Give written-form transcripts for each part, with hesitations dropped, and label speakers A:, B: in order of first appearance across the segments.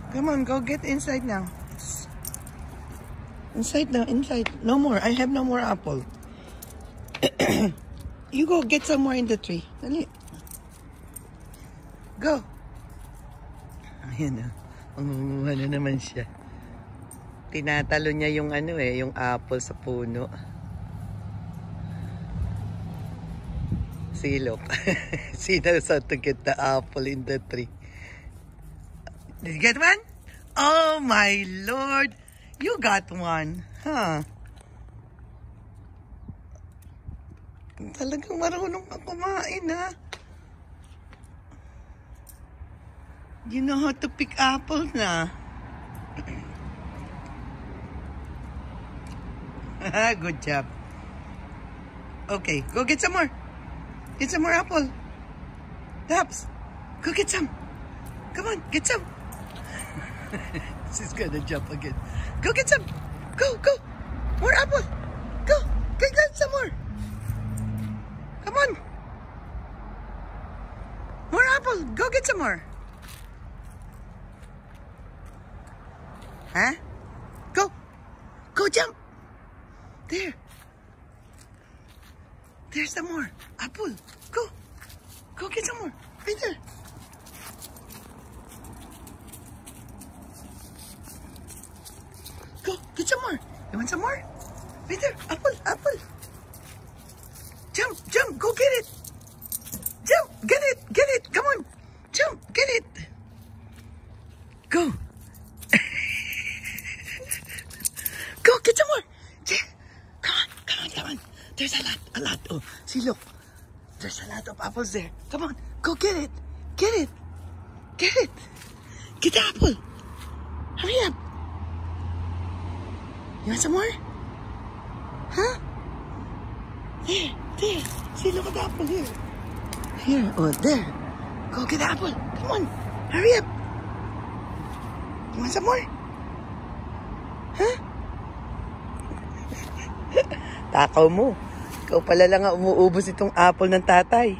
A: Come on, go get inside now. Inside now, inside. No more. I have no more apple. You go get some more in the tree. Dali. Go. Ayan na. Mangunguha na naman siya. Tinatalo niya yung yung apple sa puno. See, look. She knows how to get the apple in the tree. Did you get one? Oh my Lord. You got one. Huh? Talagang marunong ka kumain, ha? You know how to pick apples na. Good job. Okay, go get some more. Get some more apple. Taps, go get some. Come on, get some. She's gonna jump again. Go get some. Go, go. More apple. Go, get some more. Come on. More apple. Go get some more. Huh? Go. Go jump. There. There's some more. Apple. Go. Go get some more. Right there. Go. Get some more. You want some more? Right there. Apple. Apple. Jump. Jump. Go get it. Jump. Get it. Get it. Come on. Jump. Get it. Go. Go. Get some more. Come on. Come on. Come on. There's a lot. A lot. Oh, see, look. There's a lot of apples there. Come on. Go get it. Get it. Get it. Get the apple. Hurry up. You want some more? Huh? There. There. See, look at the apple here. Here. Oh, there. Go get the apple. Come on. Hurry up. You want some more? Huh? Takaw mo. Ikaw pala lang ang umuubos itong apple ng tatay.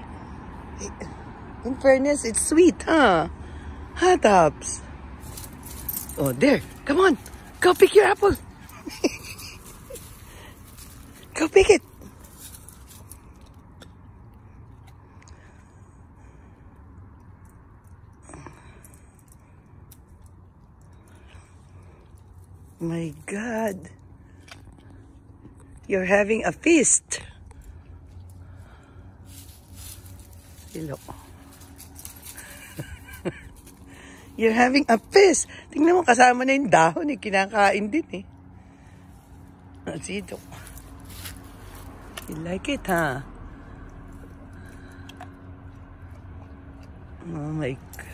A: In fairness, it's sweet, huh? Huh, Tops? Oh, there. Come on. Go pick your apple. Go pick it. My God. You're having a feast. Hello. You're having a feast. Tingnan mo, kasama na yung dahon. Kinakain din Sito. You like it, huh? Oh my God.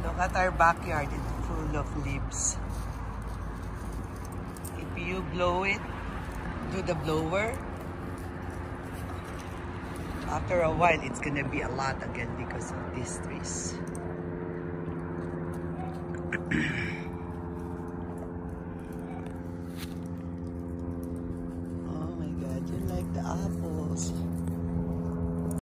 A: Look at our backyard, it's full of leaves. If you blow it to the blower, after a while it's gonna be a lot again because of these trees.